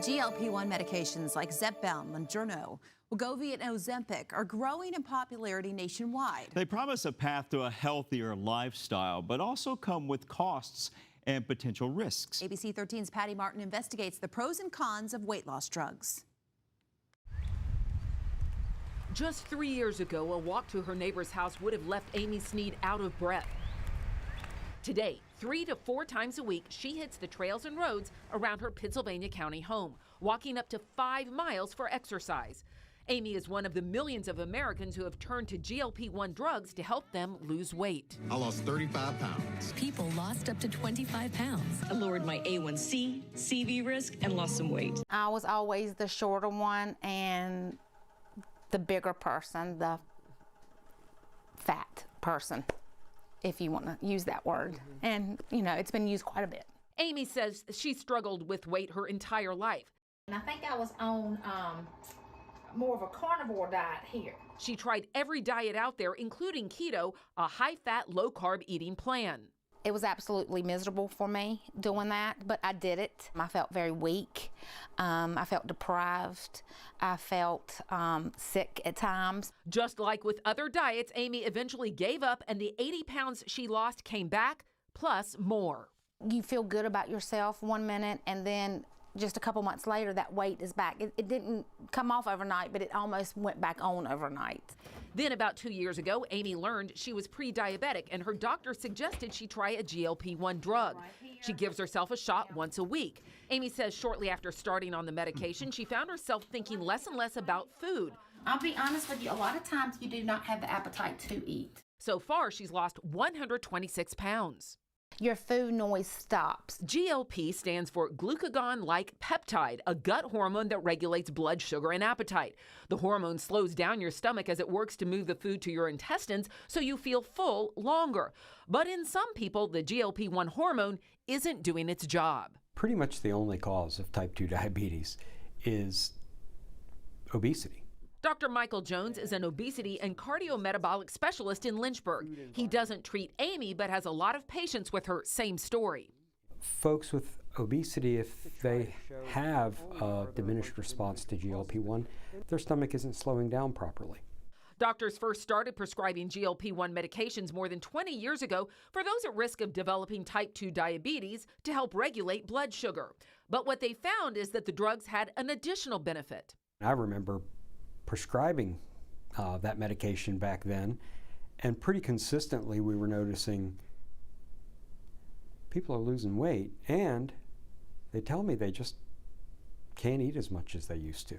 GLP-1 medications like Zepbound, Mounjaro, Wegovy and Ozempic are growing in popularity nationwide. They promise a path to a healthier lifestyle, but also come with costs and potential risks. ABC 13's Patty Martin investigates the pros and cons of weight loss drugs. Just 3 years ago, a walk to her neighbor's house would have left Amy Sneed out of breath. Today, 3 to 4 times a week, she hits the trails and roads around her Pennsylvania County home, walking up to 5 miles for exercise. Amy is one of the millions of Americans who have turned to GLP-1 drugs to help them lose weight. I lost 35 pounds. People lost up to 25 pounds. I lowered my A1C, CV risk, and lost some weight. I was always the shorter one and the bigger person, the fat person, if you want to use that word. And, you know, it's been used quite a bit. Amy says she struggled with weight her entire life. And I think I was on more of a carnivore diet here. She tried every diet out there, including keto, a high-fat, low-carb eating plan. It was absolutely miserable for me doing that, but I did it. I felt very weak. I felt deprived. I felt sick at times. Just like with other diets, Amy eventually gave up, and the 80 pounds she lost came back, plus more. You feel good about yourself 1 minute, and then just a couple months later, that weight is back. It didn't come off overnight, but it almost went back on overnight. Then about 2 years ago, Amy learned she was pre-diabetic, and her doctor suggested she try a GLP-1 drug. She gives herself a shot once a week. Amy says shortly after starting on the medication, she found herself thinking less and less about food. I'll be honest with you, a lot of times you do not have the appetite to eat. So far, she's lost 126 pounds. Your food noise stops. GLP stands for glucagon-like peptide, a gut hormone that regulates blood sugar and appetite. The hormone slows down your stomach as it works to move the food to your intestines so you feel full longer. But in some people, the GLP-1 hormone isn't doing its job. Pretty much the only cause of type 2 diabetes is obesity. Dr. Michael Jones is an obesity and cardiometabolic specialist in Lynchburg. He doesn't treat Amy, but has a lot of patients with her same story. Folks with obesity, if they have a diminished response to GLP-1, their stomach isn't slowing down properly. Doctors first started prescribing GLP-1 medications more than 20 years ago for those at risk of developing type 2 diabetes to help regulate blood sugar. But what they found is that the drugs had an additional benefit. I remember prescribing that medication back then, and pretty consistently we were noticing people are losing weight, and they tell me they just can't eat as much as they used to.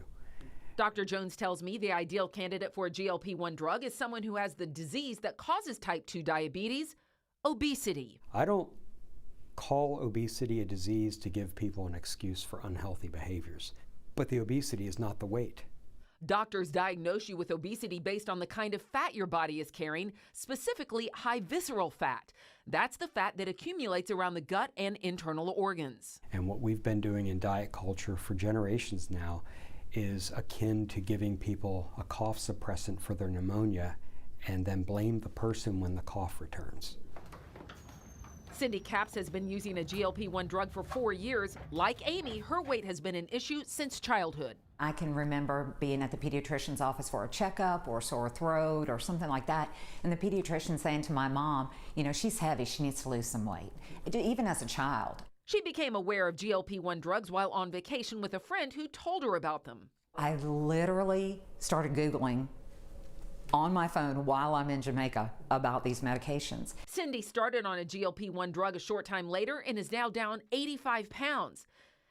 Dr. Jones tells me the ideal candidate for a GLP-1 drug is someone who has the disease that causes type 2 diabetes, obesity. I don't call obesity a disease to give people an excuse for unhealthy behaviors, but the obesity is not the weight. Doctors diagnose you with obesity based on the kind of fat your body is carrying, specifically high visceral fat. That's the fat that accumulates around the gut and internal organs. And what we've been doing in diet culture for generations now is akin to giving people a cough suppressant for their pneumonia and then blame the person when the cough returns. Cindy Capps has been using a GLP-1 drug for 4 years. Like Amy, her weight has been an issue since childhood. I can remember being at the pediatrician's office for a checkup or sore throat or something like that, and the pediatrician saying to my mom, you know, she's heavy, she needs to lose some weight, even as a child. She became aware of GLP-1 drugs while on vacation with a friend who told her about them. I literally started Googling on my phone while I'm in Jamaica about these medications. Cindy started on a GLP-1 drug a short time later and is now down 85 pounds.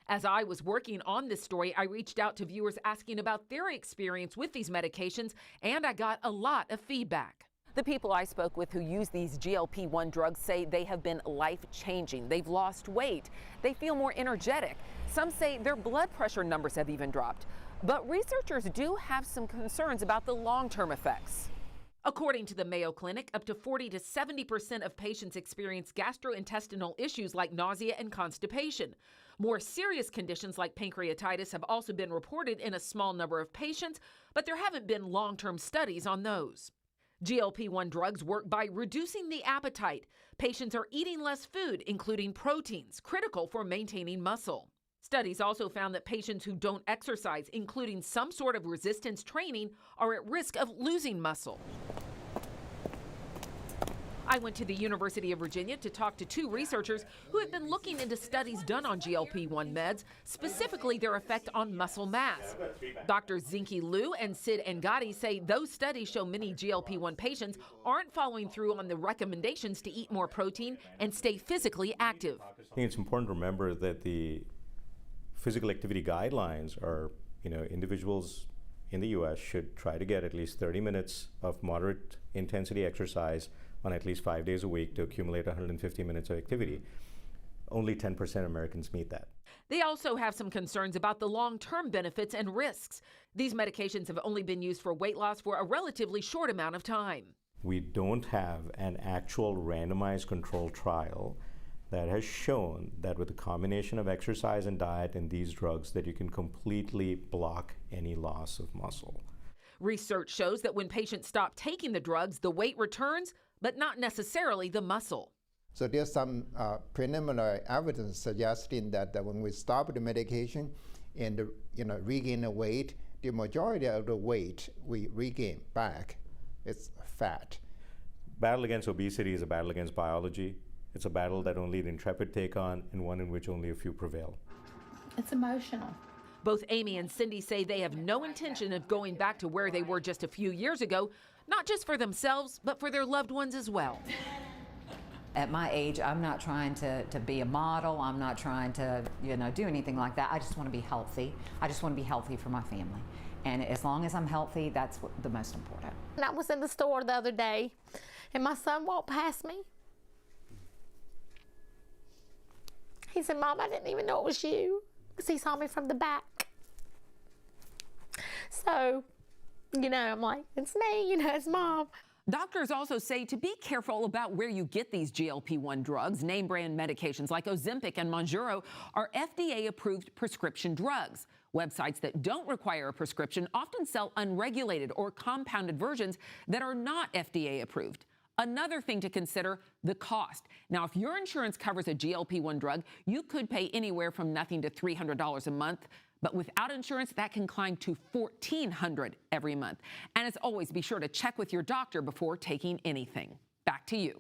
As I was working on this story, I reached out to viewers asking about their experience with these medications, and I got a lot of feedback. The people I spoke with who use these GLP-1 drugs say they have been life-changing. They've lost weight. They feel more energetic. Some say their blood pressure numbers have even dropped. But researchers do have some concerns about the long-term effects. According to the Mayo Clinic, up to 40 to 70% of patients experience gastrointestinal issues like nausea and constipation. More serious conditions like pancreatitis have also been reported in a small number of patients, but there haven't been long-term studies on those. GLP-1 drugs work by reducing the appetite. Patients are eating less food, including proteins, critical for maintaining muscle. Studies also found that patients who don't exercise, including some sort of resistance training, are at risk of losing muscle. I went to the University of Virginia to talk to two researchers who have been looking into studies done on GLP-1 meds, specifically their effect on muscle mass. Drs. Zinke Liu and Sid Ngati say those studies show many GLP-1 patients aren't following through on the recommendations to eat more protein and stay physically active. I think it's important to remember that the physical activity guidelines are, individuals in the U.S. should try to get at least 30 minutes of moderate intensity exercise on at least 5 days a week to accumulate 150 minutes of activity. Only 10% of Americans meet that. They also have some concerns about the long-term benefits and risks. These medications have only been used for weight loss for a relatively short amount of time. We don't have an actual randomized controlled trial that has shown that with a combination of exercise and diet and these drugs that you can completely block any loss of muscle. Research shows that when patients stop taking the drugs, the weight returns, but not necessarily the muscle. So there's some preliminary evidence suggesting that when we stop the medication and regain the weight, the majority of the weight we regain back is fat. Battle against obesity is a battle against biology. It's a battle that only the intrepid take on, and one in which only a few prevail. It's emotional. Both Amy and Cindy say they have no intention of going back to where they were just a few years ago, not just for themselves, but for their loved ones as well. At my age, I'm not trying to be a model. I'm not trying to, do anything like that. I just want to be healthy. I just want to be healthy for my family. And as long as I'm healthy, that's the most important. I was in the store the other day, and my son walked past me. He said, "Mom, I didn't even know it was you," because he saw me from the back. So, I'm like, it's me, it's Mom. Doctors also say to be careful about where you get these GLP-1 drugs. Name brand medications like Ozempic and Mounjaro are FDA-approved prescription drugs. Websites that don't require a prescription often sell unregulated or compounded versions that are not FDA-approved. Another thing to consider, the cost. Now, if your insurance covers a GLP-1 drug, you could pay anywhere from nothing to $300 a month. But without insurance, that can climb to $1,400 every month. And as always, be sure to check with your doctor before taking anything. Back to you.